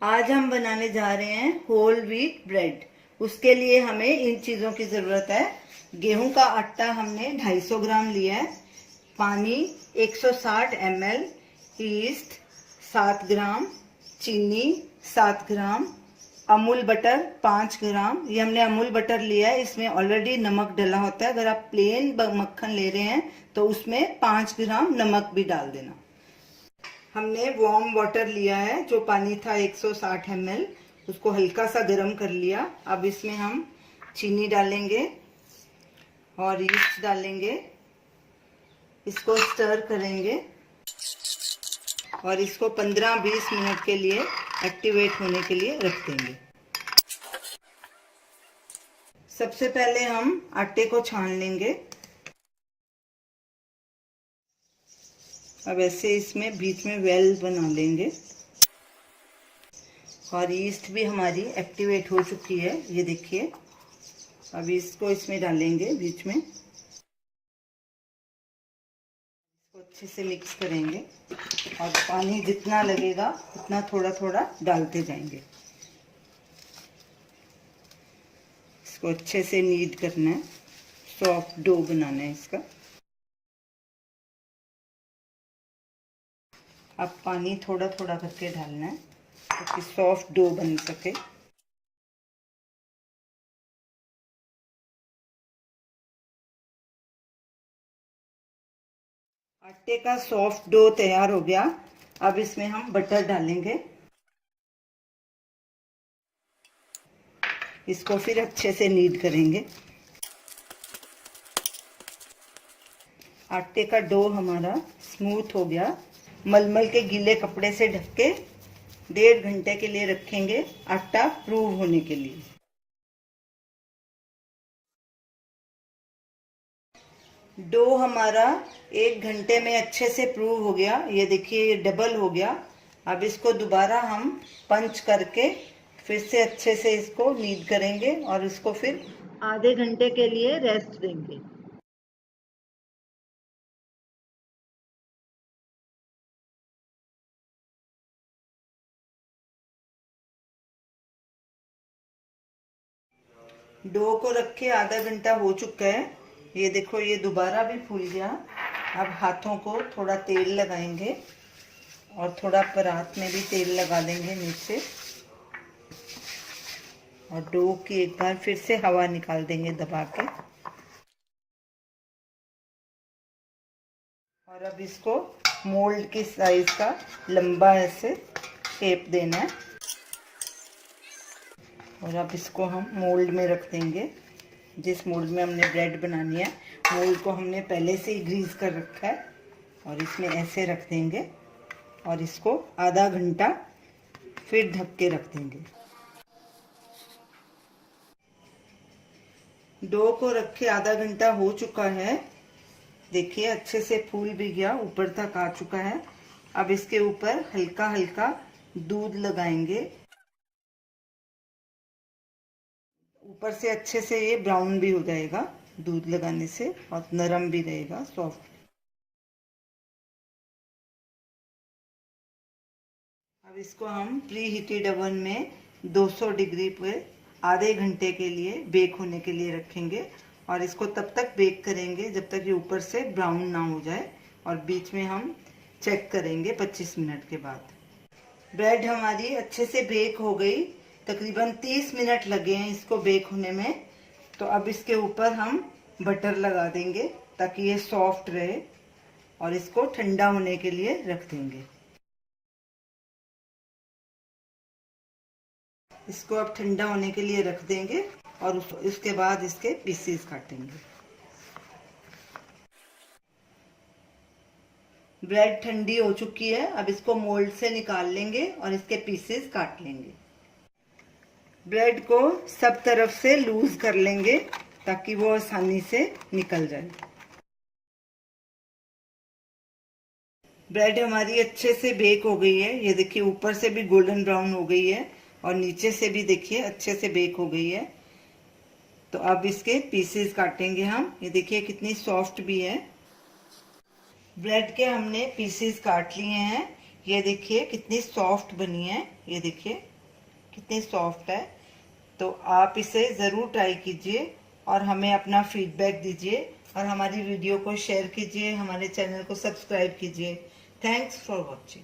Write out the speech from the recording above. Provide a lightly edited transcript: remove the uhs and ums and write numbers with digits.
आज हम बनाने जा रहे हैं होल व्हीट ब्रेड। उसके लिए हमें इन चीजों की जरूरत है। गेहूं का आटा हमने 250 ग्राम लिया है, पानी 160 ml, ईस्ट 7 ग्राम, चीनी 7 ग्राम, अमूल बटर 5 ग्राम। ये हमने अमूल बटर लिया है, इसमें ऑलरेडी नमक डला होता है। अगर आप प्लेन मक्खन ले रहे हैं तो उसमें 5 ग्राम नमक भी डाल देना। हमने वार्म वाटर लिया है, जो पानी था 160 ml, उसको हल्का सा गर्म कर लिया। अब इसमें हम चीनी डालेंगे और ईस्ट डालेंगे, इसको स्टर करेंगे और इसको 15-20 मिनट के लिए एक्टिवेट होने के लिए रख देंगे। सबसे पहले हम आटे को छान लेंगे। अब ऐसे इसमें बीच में वेल बना लेंगे और ईस्ट भी हमारी एक्टिवेट हो चुकी है, ये देखिए। अब इसको इसमें डालेंगे बीच में, इसको अच्छे से मिक्स करेंगे और पानी जितना लगेगा उतना थोड़ा थोड़ा डालते जाएंगे। इसको अच्छे से नीड करना है, सॉफ्ट डो बनाना है इसका। अब पानी थोड़ा थोड़ा करके डालना है ताकि सॉफ्ट डो बन सके। आटे का सॉफ्ट डो तैयार हो गया। अब इसमें हम बटर डालेंगे, इसको फिर अच्छे से नीड करेंगे। आटे का डो हमारा स्मूथ हो गया। मलमल के गीले कपड़े से ढक के 1.5 घंटे के लिए रखेंगे, आटा प्रूव होने के लिए। डो हमारा 1 घंटे में अच्छे से प्रूव हो गया, ये देखिए ये डबल हो गया। अब इसको दोबारा हम पंच करके फिर से अच्छे से इसको नीड करेंगे और इसको फिर आधे घंटे के लिए रेस्ट देंगे। डो को रखे आधा घंटा हो चुका है, ये देखो ये दोबारा भी फूल गया। अब हाथों को थोड़ा तेल लगाएंगे और थोड़ा परात में भी तेल लगा देंगे नीचे, और डो की एक बार फिर से हवा निकाल देंगे दबा के। और अब इसको मोल्ड की साइज का लंबा ऐसे शेप देना है और अब इसको हम मोल्ड में रख देंगे। जिस मोल्ड में हमने ब्रेड बनानी है, मोल्ड को हमने पहले से ही ग्रीस कर रखा है और इसमें ऐसे रख देंगे और इसको आधा घंटा फिर ढक के रख देंगे। डो को रखे आधा घंटा हो चुका है, देखिए अच्छे से फूल भी गया, ऊपर तक आ चुका है। अब इसके ऊपर हल्का हल्का दूध लगाएंगे, ऊपर से अच्छे से ये ब्राउन भी हो जाएगा दूध लगाने से और नरम भी रहेगा, सॉफ्ट। अब इसको हम प्री हीटेड ओवन में 200 डिग्री पे आधे घंटे के लिए बेक होने के लिए रखेंगे और इसको तब तक बेक करेंगे जब तक ये ऊपर से ब्राउन ना हो जाए, और बीच में हम चेक करेंगे 25 मिनट के बाद। ब्रेड हमारी अच्छे से बेक हो गई, तकरीबन 30 मिनट लगे हैं इसको बेक होने में। तो अब इसके ऊपर हम बटर लगा देंगे ताकि ये सॉफ्ट रहे और इसको ठंडा होने के लिए रख देंगे। इसको अब ठंडा होने के लिए रख देंगे और उसके बाद इसके पीसेस काटेंगे। ब्रेड ठंडी हो चुकी है, अब इसको मोल्ड से निकाल लेंगे और इसके पीसेस काट लेंगे। ब्रेड को सब तरफ से लूज कर लेंगे ताकि वो आसानी से निकल जाए। ब्रेड हमारी अच्छे से बेक हो गई है, ये देखिए ऊपर से भी गोल्डन ब्राउन हो गई है और नीचे से भी देखिए अच्छे से बेक हो गई है। तो अब इसके पीसेस काटेंगे हम, ये देखिए कितनी सॉफ्ट भी है। ब्रेड के हमने पीसेस काट लिए हैं, ये देखिए कितनी सॉफ्ट बनी है, ये देखिए कितनी सॉफ्ट है। तो आप इसे ज़रूर ट्राई कीजिए और हमें अपना फीडबैक दीजिए और हमारी वीडियो को शेयर कीजिए, हमारे चैनल को सब्सक्राइब कीजिए। Thanks for watching.